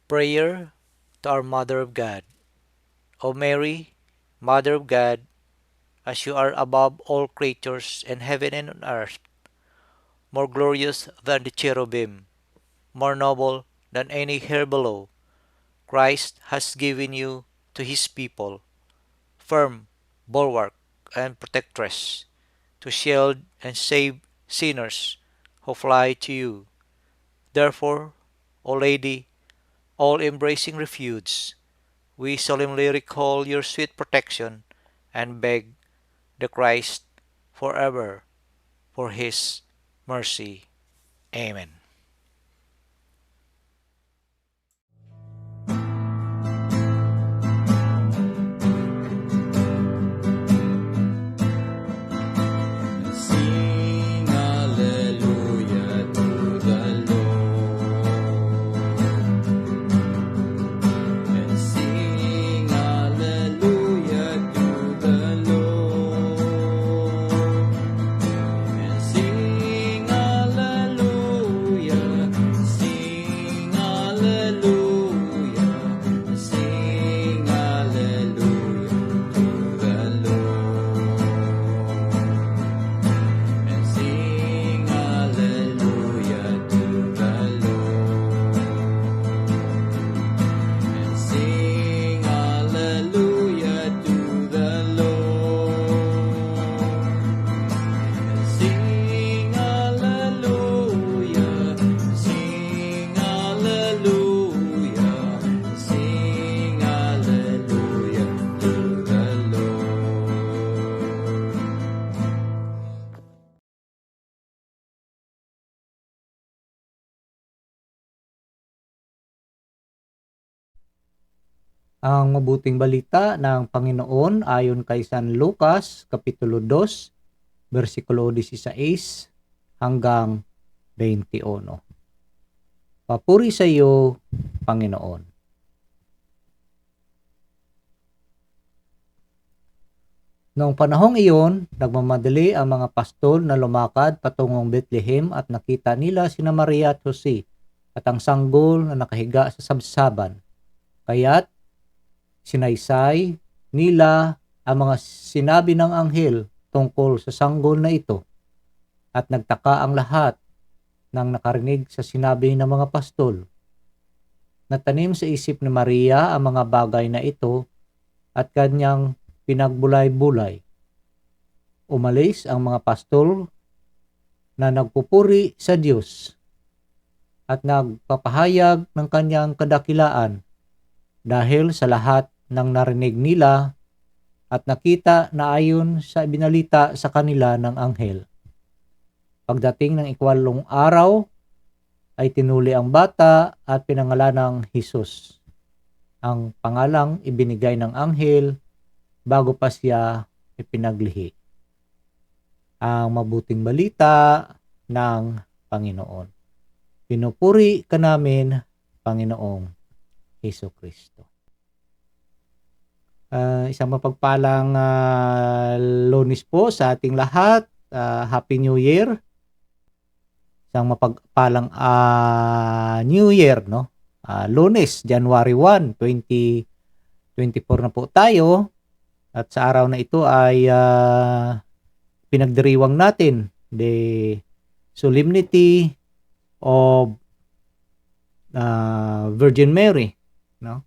Prayer to our Mother of God. O Mary, Mother of God, as you are above all creatures in heaven and on earth, more glorious than the cherubim, more noble than any here below, Christ has given you to his people, firm bulwark and protectress, to shield and save sinners who fly to you. Therefore, O Lady, all-embracing refuge, we solemnly recall your sweet protection and beg the Christ forever for his mercy. Amen. Sing hallelujah to the Lord, and sing hallelujah to the Lord, and sing hallelujah, sing hallelujah, sing hallelujah to the Lord. And sing hallelujah to the Lord. And sing hallelujah to the Lord. And sing hallelujah, sing hallelujah, sing hallelujah to the Lord. Ang mabuting balita ng Panginoon ayon kay San Lucas, Kapitulo 2, versikulo 16 hanggang 21. Papuri sa iyo, Panginoon. Noong panahong iyon, nagmamadali ang mga pastol na lumakad patungong Bethlehem at nakita nila sina Maria at Jose at ang sanggol na nakahiga sa sabsaban. Kaya't sinaysay nila ang mga sinabi ng anghel tungkol sa sanggol na ito, at nagtaka ang lahat nang nakarinig sa sinabi ng mga pastol. Natanim sa isip ni Maria ang mga bagay na ito at kanyang pinagbulay-bulay. Umalis ang mga pastol na nagpupuri sa Diyos at nagpapahayag ng kanyang kadakilaan dahil sa lahat ng narinig nila at nakita na ayon sa ibinalita sa kanila ng anghel. Pagdating ng ikwalong araw, ay tinuli ang bata at pinangalan ng Jesus, ang pangalang ibinigay ng anghel bago pa siya ipinaglihi. Ang mabuting balita ng Panginoon. Pinupuri ka namin, Panginoong Hesukristo. Isang mapagpalang Lunes po sa ating lahat. Happy New Year. Isang mapagpalang New Year, no? Lunes, January 1, 2024 na po tayo. At sa araw na ito ay pinagdiriwang natin the Solemnity of Virgin Mary, no?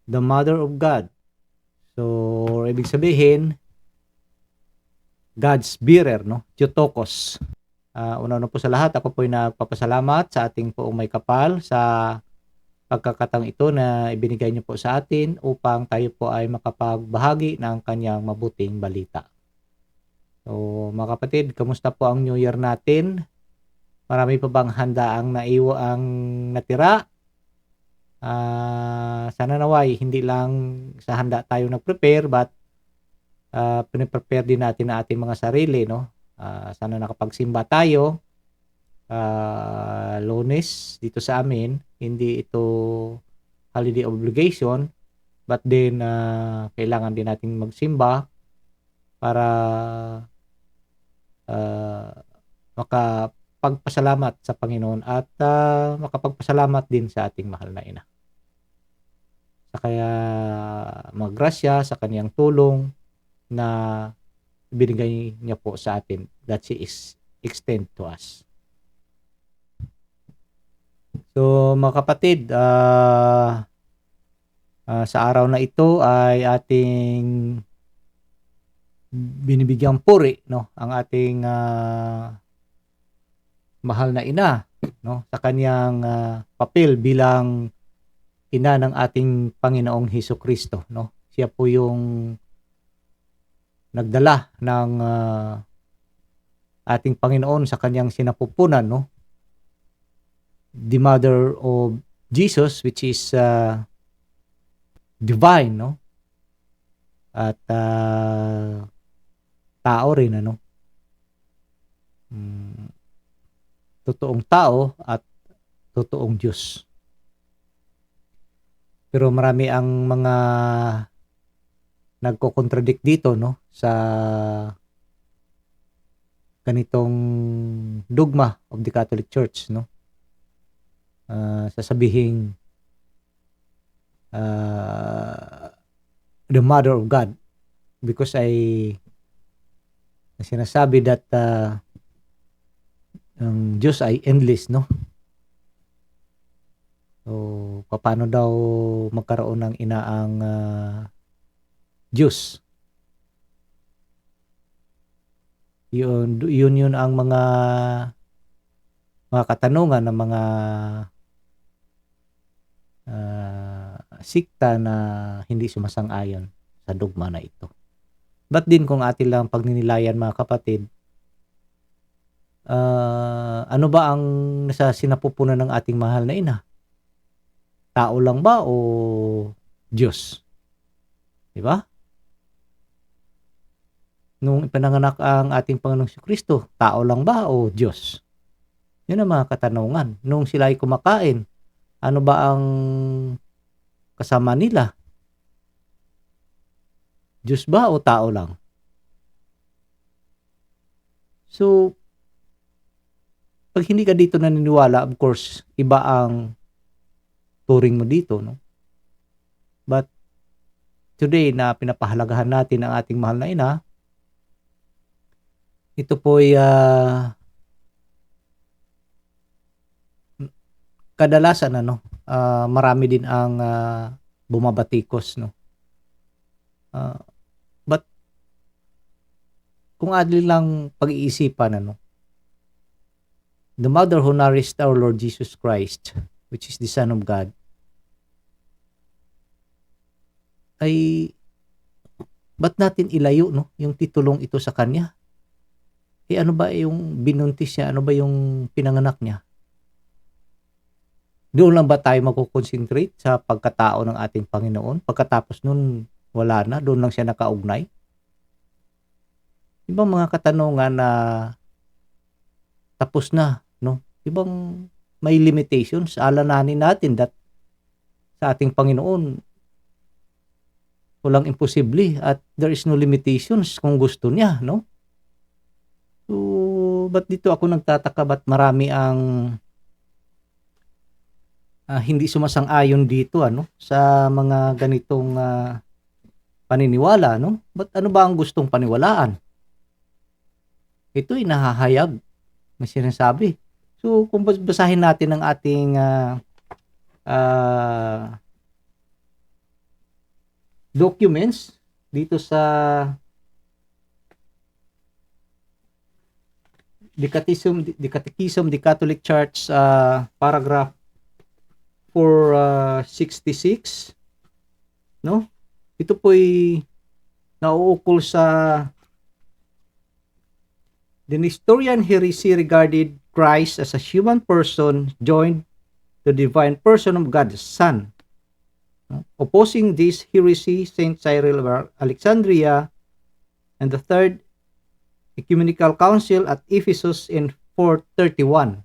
The Mother of God. So, ibig sabihin, God's bearer, no? Theotokos. Una-una po sa lahat, ako po ay nagpapasalamat sa ating poong may kapal sa pagkakataong ito na ibinigay niyo po sa atin upang tayo po ay makapagbahagi ng kanyang mabuting balita. So, mga kapatid, kamusta po ang New Year natin? Marami pa bang handa ang natira? Sana naway hindi lang sa handa tayo nag-prepare, but piniprepare din natin ang ating mga sarili, no? Sana nakapagsimba tayo Lunes dito sa amin. Hindi ito holiday obligation, but then kailangan din nating magsimba para makapagpasalamat sa Panginoon at makapagpasalamat din sa ating mahal na ina. sa kaya maggrasya sa kaniyang tulong na binigay niya po sa atin that she is extend to us. So mga kapatid, sa araw na ito ay ating binibigyang puri, no, ang ating mahal na ina, no, sa kaniyang papel bilang ina ng ating Panginoong Hesukristo, no. Siya po yung nagdala ng ating Panginoon sa kaniyang sinapupunan, no. The mother of Jesus, which is divine, no, at tao rin, ano. Totoong tao at totoong Diyos. Pero marami ang mga nagko-contradict dito, no, sa ganitong dogma of the Catholic Church, no. Sasabihing the Mother of God, because sinasabi that ang Diyos ay endless, no. So paano daw magkaroon ng ina ang Diyos? Yun ang mga katanungan ng mga sikta na hindi sumasang-ayon sa dogma na ito. But din kung atin lang pagninilayan, mga kapatid, ano ba ang nasa sinapupunan ng ating mahal na ina? Tao lang ba o Diyos? Di ba? Nung ipinanganak ang ating Panginoong Jesucristo, tao lang ba o Diyos? Yun ang mga katanungan. Nung sila ay kumakain, ano ba ang kasama nila? Diyos ba o tao lang? So, pag hindi ka dito naniniwala, of course, iba ang turing mo dito, no? But today na pinapahalagahan natin ang ating mahal na ina, ito po'y kadalasan, ano, marami din ang bumabatikos, no. But kung adli lang pag-iisipan, ano, the mother who nourished our Lord Jesus Christ, which is the Son of God, ay ba't natin ilayo, no, yung titulong ito sa kanya? Ano ba yung binuntis niya? Ano ba yung pinanganak niya? Doon lang ba tayo magko-concentrate sa pagkatao ng ating Panginoon? Pagkatapos nun, wala na. Doon lang siya nakaugnay. Ibang mga katanungan na tapos na, no? Ibang may limitations. Alalahanin natin that sa ating Panginoon, walang imposible at there is no limitations kung gusto niya, no? So, ba't dito ako nagtataka, ba't marami ang hindi sumasang-ayon dito, ano, sa mga ganitong paniniwala, no? Ba't ano ba ang gustong paniwalaan? Ito'y nahahayag na sinasabi. So, kung basahin natin ang ating documents dito sa the Catechism, the Catholic Church, paragraph 466, no? Ito po'y nauukol sa the Nestorian heresy regarded Christ as a human person joined to the divine person of God the Son. Opposing this heresy, Saint Cyril of Alexandria and the Third Ecumenical Council at Ephesus in 431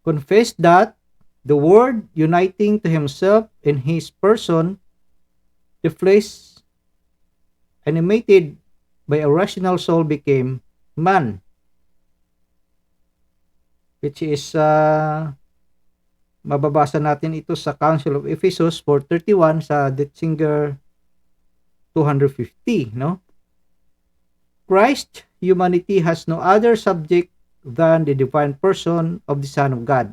confessed that the Word uniting to himself in his person, the flesh animated by a rational soul became man, which is Mababasa natin ito sa Council of Ephesus 431 sa Detzinger 250, no? Christ, humanity has no other subject than the divine person of the Son of God,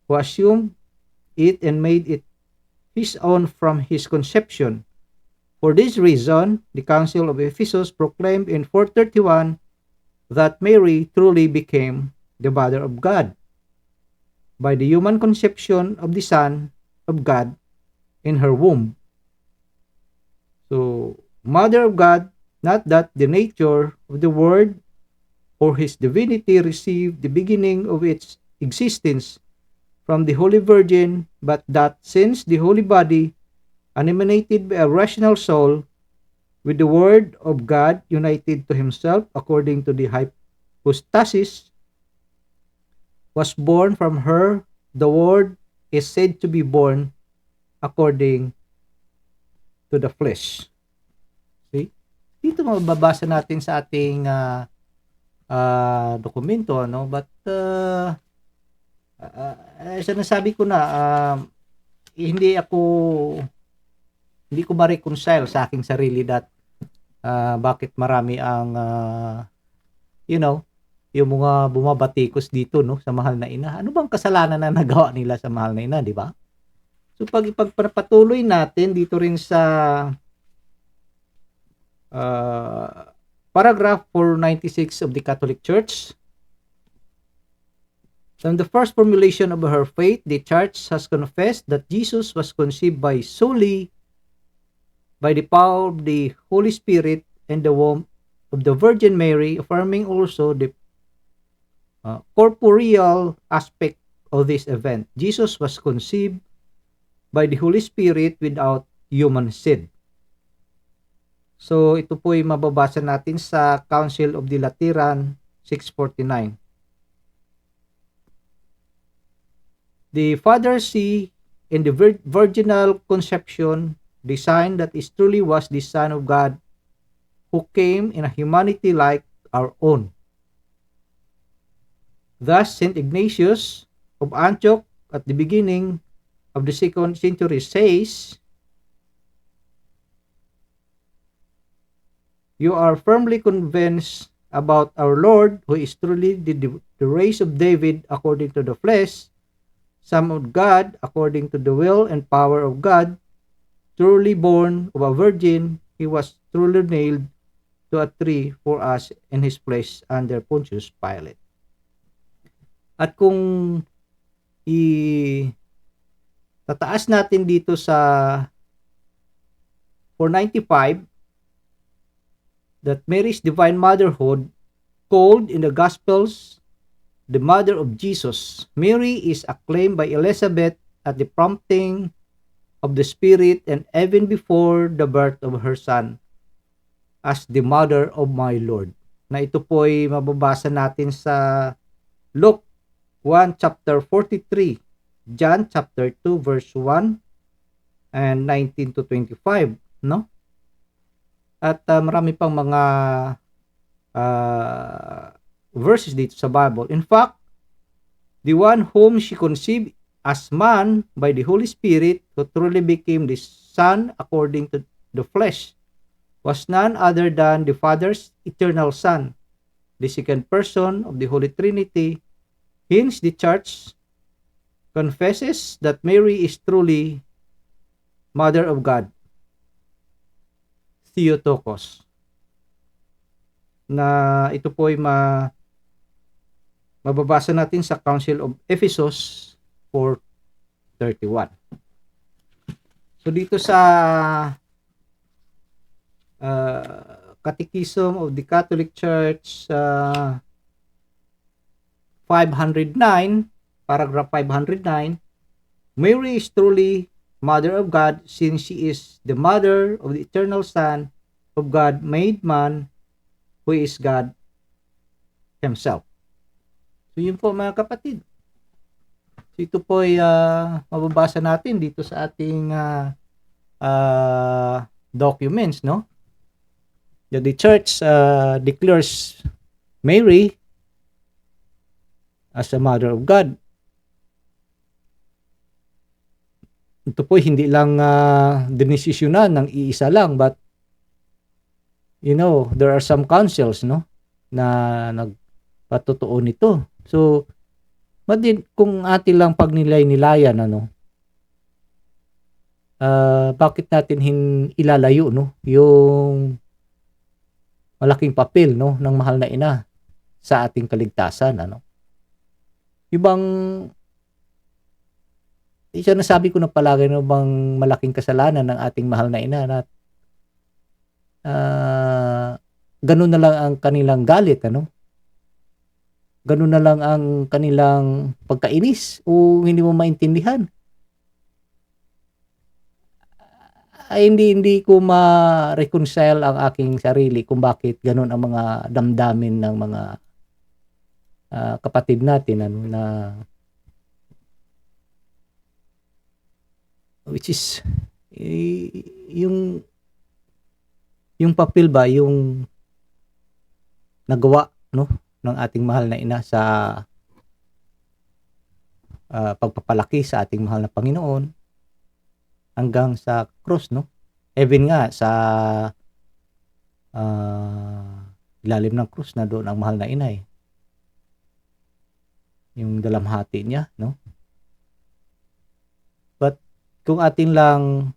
who assumed it and made it his own from his conception. For this reason, the Council of Ephesus proclaimed in 431 that Mary truly became the mother of God by the human conception of the Son of God in her womb. So, mother of God, not that the nature of the Word or his divinity received the beginning of its existence from the Holy Virgin, but that since the Holy Body, animated by a rational soul, with the Word of God united to himself according to the hypostasis, was born from her, the Word is said to be born according to the flesh. See? Dito mababasa natin sa ating dokumento, ano? But sinasabi ko na, hindi ko ma-reconcile sa aking sarili that bakit marami ang yung mga bumabatikos dito, no, sa mahal na ina. Ano bang kasalanan na nagawa nila sa mahal na ina, di ba? So pag ipagpatuloy natin dito rin sa paragraph 496 of the Catholic Church, from the first formulation of her faith, the Church has confessed that Jesus was conceived solely by the power of the Holy Spirit and the womb of the Virgin Mary, affirming also the corporeal aspect of this event. Jesus was conceived by the Holy Spirit without human seed. So, ito po ay mababasa natin sa Council of the Lateran 649. The Father see in the virginal conception the sign that is truly was the Son of God who came in a humanity like our own. Thus, St. Ignatius of Antioch at the beginning of the 2nd century says, "You are firmly convinced about our Lord, who is truly the race of David according to the flesh, Son of God according to the will and power of God, truly born of a virgin, he was truly nailed to a tree for us in his place under Pontius Pilate." At kung tataas natin dito sa 495, that Mary's divine motherhood, called in the Gospels the mother of Jesus, Mary is acclaimed by Elizabeth at the prompting of the Spirit and even before the birth of her son as the mother of my Lord. Na ito po ay mababasa natin sa Luke 1 chapter 43, John chapter 2 verse 1 and 19 to 25, no? At marami pang mga verses dito sa Bible. In fact, the one whom she conceived as man by the Holy Spirit, who truly became the Son according to the flesh, was none other than the Father's eternal Son, the second person of the Holy Trinity. Hence, the Church confesses that Mary is truly Mother of God, Theotokos. Na ito po ay mababasa natin sa Council of Ephesus 431. So dito sa Catechism of the Catholic Church 509, paragraph 509, Mary is truly Mother of God since she is the mother of the eternal Son of God made man, who is God Himself. So yun po mga kapatid. So ito po ay mababasa natin dito sa ating documents, no? The Church declares Mary as a Mother of God. ito po hindi lang dinesisyonan ng iisa lang, but there are some councils, no, na nagpatotoo nito. So, kung atin lang pagnilay-nilayan, bakit natin ilalayo, no, yung malaking papel, no, ng mahal na ina sa ating kaligtasan, Ibang nasabi ko na palagi, no, bang malaking kasalanan ng ating mahal na ina na ganun na lang ang kanilang galit, ganun na lang ang kanilang pagkainis o hindi mo maintindihan. Ay hindi ko ma-reconcile ang aking sarili kung bakit ganun ang mga damdamin ng mga kapatid natin, na which is yung papel ba yung nagawa, no, ng ating mahal na ina sa pagpapalaki sa ating mahal na Panginoon hanggang sa cross, no? Even nga sa ilalim ng krus na doon ang mahal na ina, yung dalamhati niya, no? But kung atin lang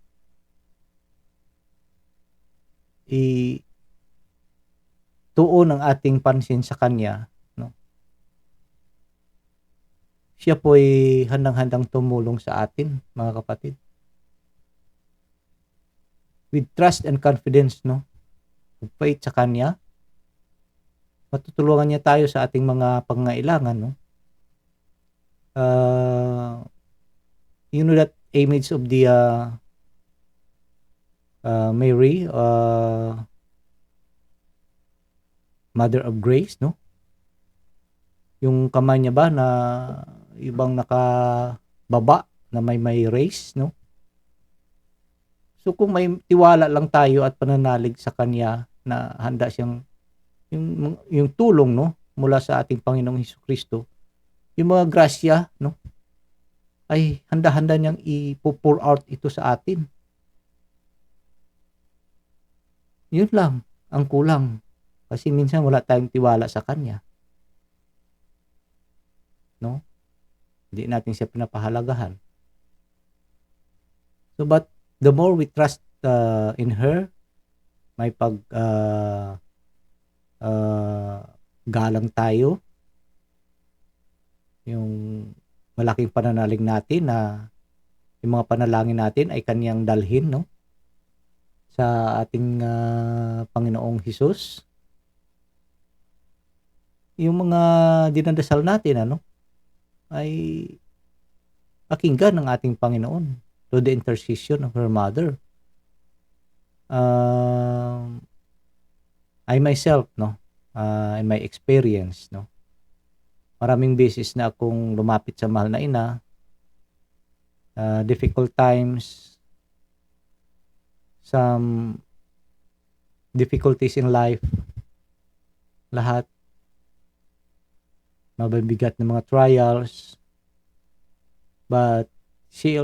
tuon ang ating pansin sa kanya, no, siya po ay handang-handang tumulong sa atin, mga kapatid, with trust and confidence, no, with faith sa kanya. Matutulungan niya tayo sa ating mga pangangailangan, no. That image of the Mary, Mother of Grace, no? Yung kamay niya ba na ibang nakababa na may race, no? So kung may tiwala lang tayo at pananalig sa kanya na handa siyang yung tulong, no, mula sa ating Panginoong Hesukristo, yung mga grasya, no, ay handa-handa niyang i-pour out ito sa atin. Yun lang ang kulang. Kasi minsan wala tayong tiwala sa kanya, no? Hindi natin siya pinapahalagahan. So, but the more we trust in her, may galang tayo, yung malaking pananalig natin na yung mga panalangin natin ay kanyang dalhin, no, sa ating Panginoong Hesus. Yung mga dinadasal natin, ay pakinggan ng ating Panginoon through the intercession of her mother. I myself, no, in my experience, no, maraming beses na akong lumapit sa mahal na ina, difficult times, some difficulties in life, lahat, mabibigat na mga trials, but she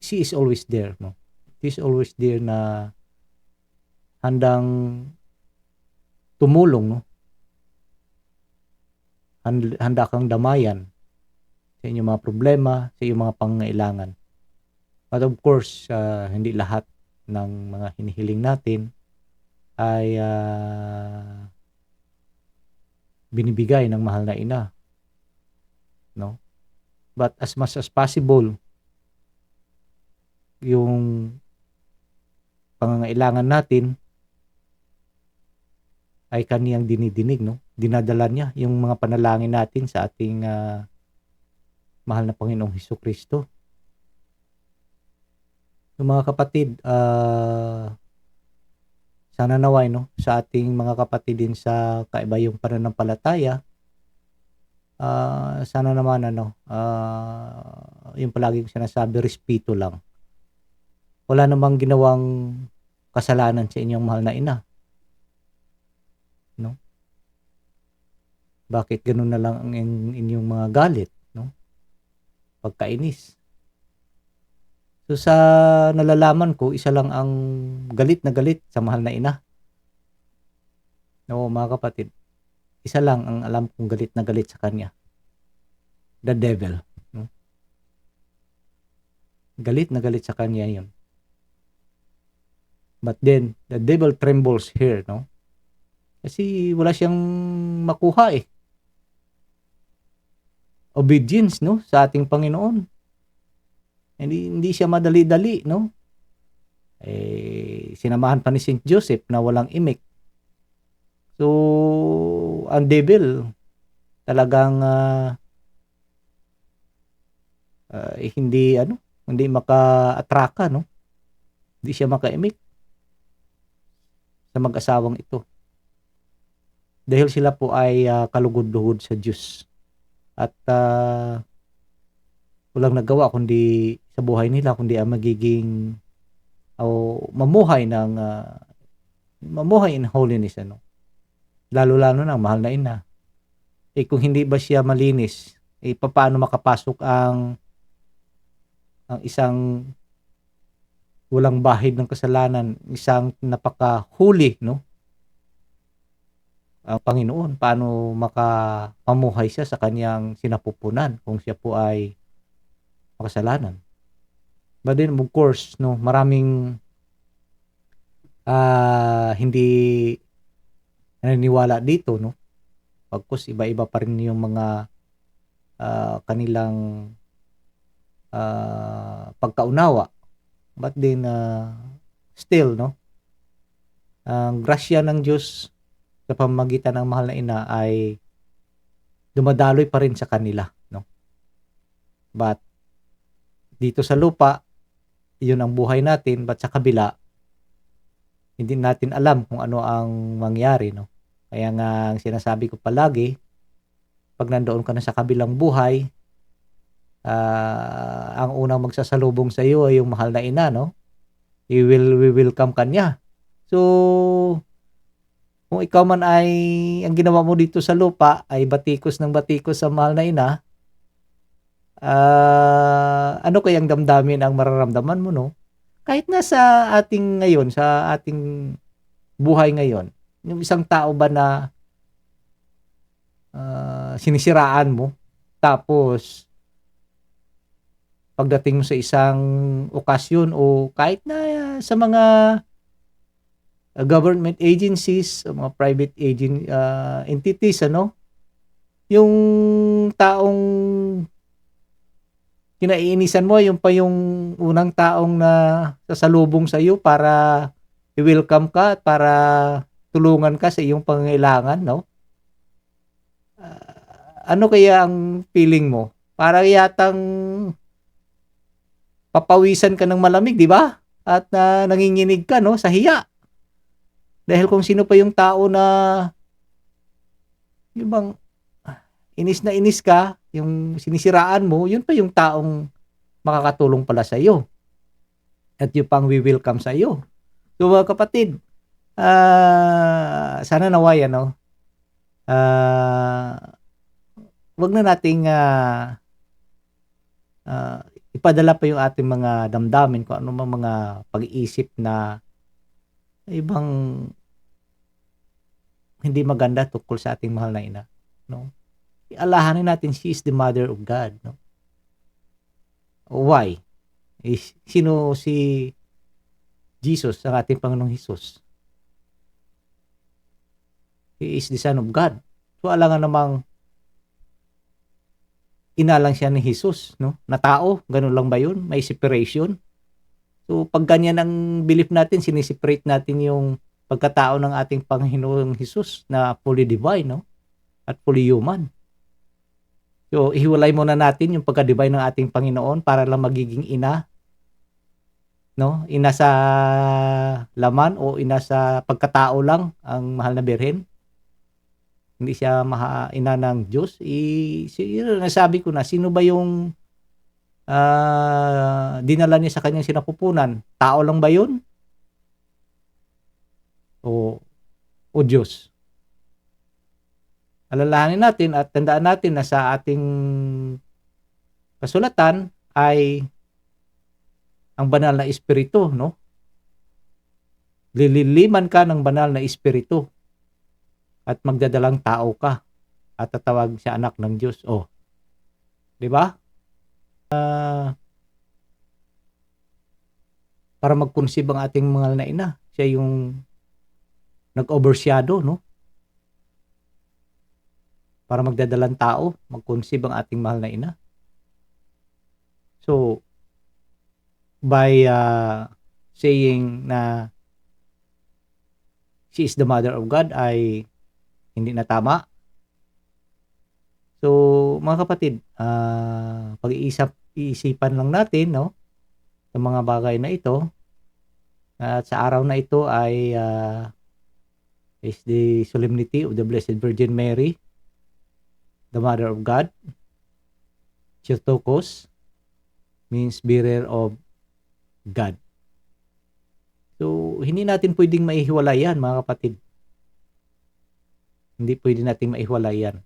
is always there, no? She is always there na handang tumulong, no? Handa kang damayan sa inyong mga problema, sa inyong mga pangangailangan. But of course, hindi lahat ng mga hinihiling natin ay binibigay ng mahal na ina, no? But as much as possible, yung pangangailangan natin ay kaniyang dinidinig, no? Dinadala niya yung mga panalangin natin sa ating mahal na Panginoong Hesukristo. So, mga kapatid, sana naway, no, sa ating mga kapatid din sa kaiba yung pananampalataya, sana naman yung palaging sinasabi, respeto lang. Wala namang ginawang kasalanan sa inyong mahal na ina, no? Bakit ganun na lang ang inyong mga galit, no? Pagkainis. So sa nalalaman ko, isa lang ang galit na galit sa mahal na ina. No, mga kapatid, isa lang ang alam kong galit na galit sa kanya. The devil. No? Galit na galit sa kanya yun. But then, the devil trembles here, no? Kasi wala siyang makuha eh. Obedience, no? Sa ating Panginoon. Hindi siya madali-dali, no? Sinamahan pa ni Saint Joseph na walang imik. So, ang devil talagang hindi maka-atraka, no? Hindi siya makaimik sa mag-asawang ito. Dahil sila po ay kalugod-lugod sa Diyos. At walang nagawa kundi sa buhay nila kundi ang magiging mamuhay in holiness, ano. Lalo-lalo na mahal na ina. Kung hindi ba siya malinis, paano makapasok ang isang walang bahid ng kasalanan, isang napakahuli, no? Ang Panginoon, paano makapamuhay siya sa kanyang sinapupunan kung siya po ay makasalanan. But then, of course, no, maraming hindi naniniwala dito, no? Pagkus iba-iba pa rin yung mga kanilang pagkaunawa. But then, still, no? Ang grasya ng Diyos sa pamamagitan ng mahal na ina ay dumadaloy pa rin sa kanila, no? But dito sa lupa, yun ang buhay natin, but sa kabila, hindi natin alam kung ano ang mangyari, no? Kaya nga, ang sinasabi ko palagi, pag nandoon ka na sa kabilang buhay, ang unang magsasalubong sa iyo ay yung mahal na ina, no? We welcome kanya. So, kung ikaw man ay, ang ginawa mo dito sa lupa, ay batikos ng batikos sa mahal na ina, ano kayang damdamin ang mararamdaman mo, no? Kahit na sa ating ngayon, sa ating buhay ngayon, yung isang tao ba na sinisiraan mo, tapos pagdating mo sa isang okasyon o kahit na sa mga government agencies, mga private entities, ano, yung taong kinaiinisan mo, yung pa yung unang taong na sasalubong sa iyo para i-welcome ka at para tulungan ka sa iyong pangangailangan, no? Ano kaya ang feeling mo? Para yatang papawisan ka ng malamig, di ba? At nanginginig ka, no, sa hiya. Dahil kung sino pa yung tao na yung bang inis na inis ka, yung sinisiraan mo, yun pa yung taong makakatulong pala sa iyo. At yung pang we-welcome sa iyo. So mga kapatid, sana naway, ano, wag na nating ipadala pa yung ating mga damdamin kung ano mga pag-iisip na ibang hindi maganda tungkol sa ating mahal na ina, no? Alahanin natin, she is the mother of God, no? Why? Sino si Jesus, ang ating Panginoong Hesus? He is the Son of God. So alangan namang ina lang siya ni Jesus, no? Na tao, ganun lang ba yun? May separation? So pag ganyan ang belief natin, siniseparate natin yung pagkatao ng ating Panginoong Hesus na fully divine, no? At fully human. So, ihiwalay muna natin yung pagka-divine ng ating Panginoon para lang magiging ina, no? Ina sa laman o ina sa pagkatao lang ang mahal na Birhen. Hindi siya ina ng Diyos. Nasabi ko na, sino ba yung dinala niya sa kanyang sinapupunan? Tao lang ba yun? O Diyos? Alalahanin natin at tandaan natin na sa ating kasulatan ay ang banal na espiritu, no? Lililiman ka ng banal na espiritu at magdadalang tao ka at tatawag siya anak ng Diyos. Oh, 'di ba? Para mag-conceive ang ating mahal na ina, siya yung nag-overshadow, no? Para magdadalang tao, mag-conceive ang ating mahal na ina. So, by saying na she is the mother of God ay hindi na tama. So, mga kapatid, pag-iisipan lang natin, no, sa mga bagay na ito. At sa araw na ito ay is the solemnity of the Blessed Virgin Mary, the Mother of God. Theotokos means bearer of God. So, hindi natin pwedeng maihiwalay yan, mga kapatid. Hindi pwede nating maihiwalay yan.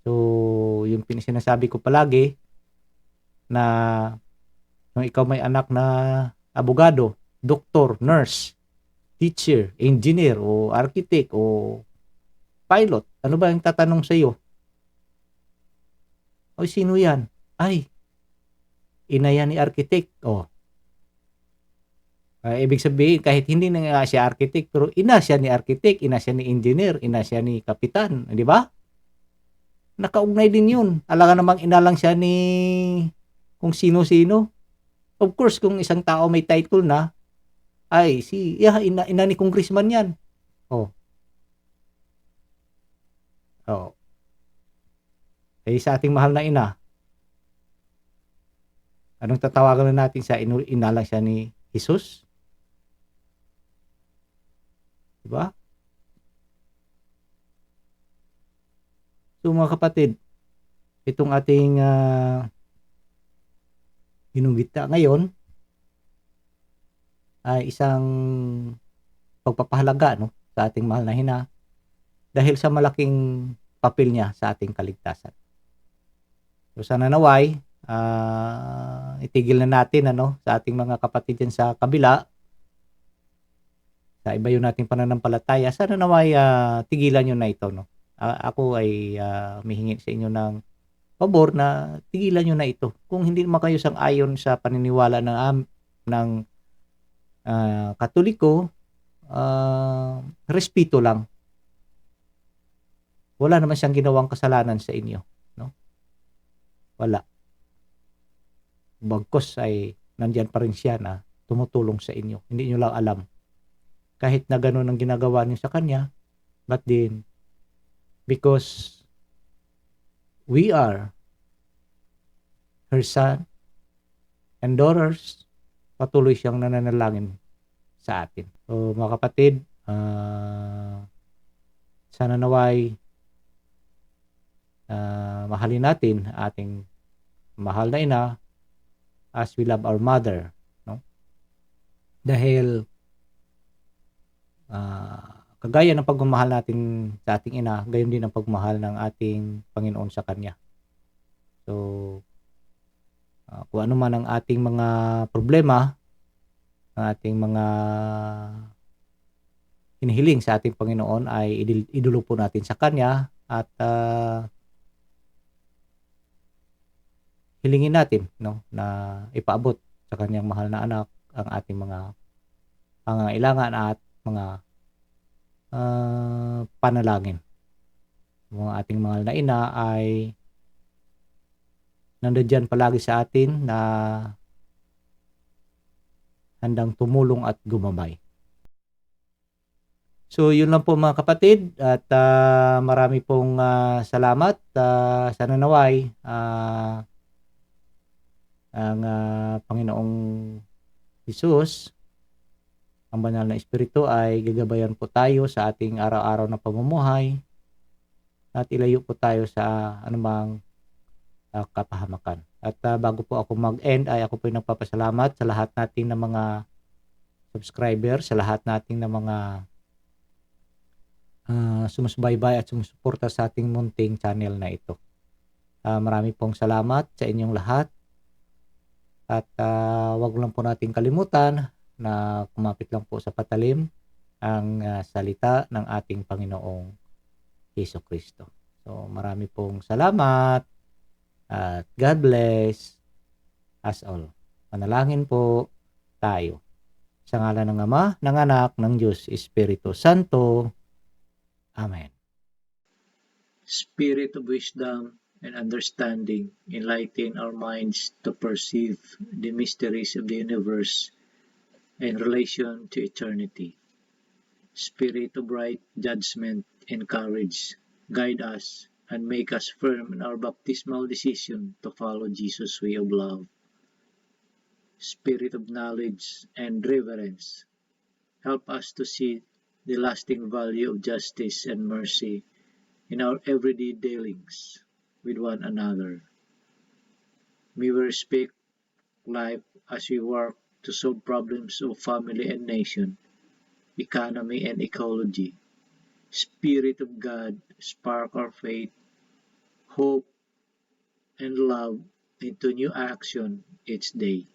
So, yung sinasabi ko palagi na kung ikaw may anak na abogado, doktor, nurse, teacher, engineer, o architect, o pilot, ano ba yung tatanong sa iyo? O, sino yan? Ay, ina yan ni architect. O, ibig sabihin, kahit hindi na nga siya architect, pero ina siya ni architect, ina siya ni engineer, ina siya ni kapitan, di ba? Nakaugnay din yun. Alaga namang ina lang siya ni kung sino-sino. Of course, kung isang tao may title na, ay, ina ni congressman yan. Oh. Oh. Eh, sa ating mahal na ina, anong tatawagan na natin sa ina lang siya ni Jesus? Diba? So, mga kapatid, itong ating ginugita ngayon ay isang pagpapahalaga, no, sa ating mahal na ina dahil sa malaking papel niya sa ating kaligtasan. So, sana naway itigil na natin sa ating mga kapatid dyan sa kabila, sa iba yung nating pananampalataya, sana naway tigilan nyo na ito, no. Ako ay mihingi sa inyo ng pabor na tigilan nyo na ito. Kung hindi naman kayo sang-ayon sa paniniwala ng Katoliko, respeto lang. Wala naman siyang ginawang kasalanan sa inyo, no? Wala. Bagkos ay nandiyan pa rin siya na tumutulong sa inyo. Hindi nyo lang alam. Kahit na gano'n ang ginagawa niyo sa kanya, but then, because we are her son and daughters, patuloy siyang nananalangin sa atin. So, mga kapatid, sana naway mahalin natin ating mahal na ina as we love our mother, no? Dahil kagaya ng pagmamahal natin sa ating ina, gayon din ang pagmamahal ng ating Panginoon sa kanya. So, kung ano man ang ating mga problema, ang ating mga hinihiling sa ating Panginoon ay idulupo natin sa kanya at hilingin natin, no, na ipaabot sa kanyang mahal na anak ang ating mga pangangailangan at mga panalangin. Mga ating mahal na ina ay nandiyan palagi sa atin na handang tumulong at gumabay. So, yun lang po mga kapatid at marami pong salamat. Sana naway ang Panginoong Jesus, ang banal na espiritu ay gagabayan po tayo sa ating araw-araw na pamumuhay at ilayo po tayo sa anumang kapahamakan. At bago po ako mag-end ay ako po yung nagpapasalamat sa lahat nating na mga subscriber, sa lahat nating na mga sumusubaybay at sumusuporta sa ating munting channel na ito. Marami pong salamat sa inyong lahat. At wag lang po nating kalimutan na kumapit lang po sa patalim ang salita ng ating Panginoong Jesucristo. So marami pong salamat at God bless us all. Manalangin po tayo. Sa ngalan ng Ama, ng Anak, ng Diyos, Espiritu Santo. Amen. Spirit of wisdom and understanding, enlighten our minds to perceive the mysteries of the universe in relation to eternity. Spirit of right judgment and courage, guide us and make us firm in our baptismal decision to follow Jesus' way of love. Spirit of knowledge and reverence, help us to see the lasting value of justice and mercy in our everyday dealings with one another. May we respect life as we work to solve problems of family and nation, economy and ecology. Spirit of God, spark our faith, hope, and love into new action each day.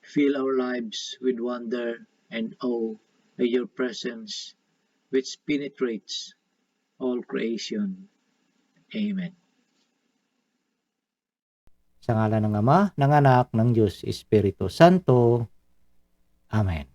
Fill our lives with wonder and awe by your presence, which penetrates all creation. Amen. Sa ngalan ng Ama, ng Anak, ng Diyos, Espiritu Santo. Amen.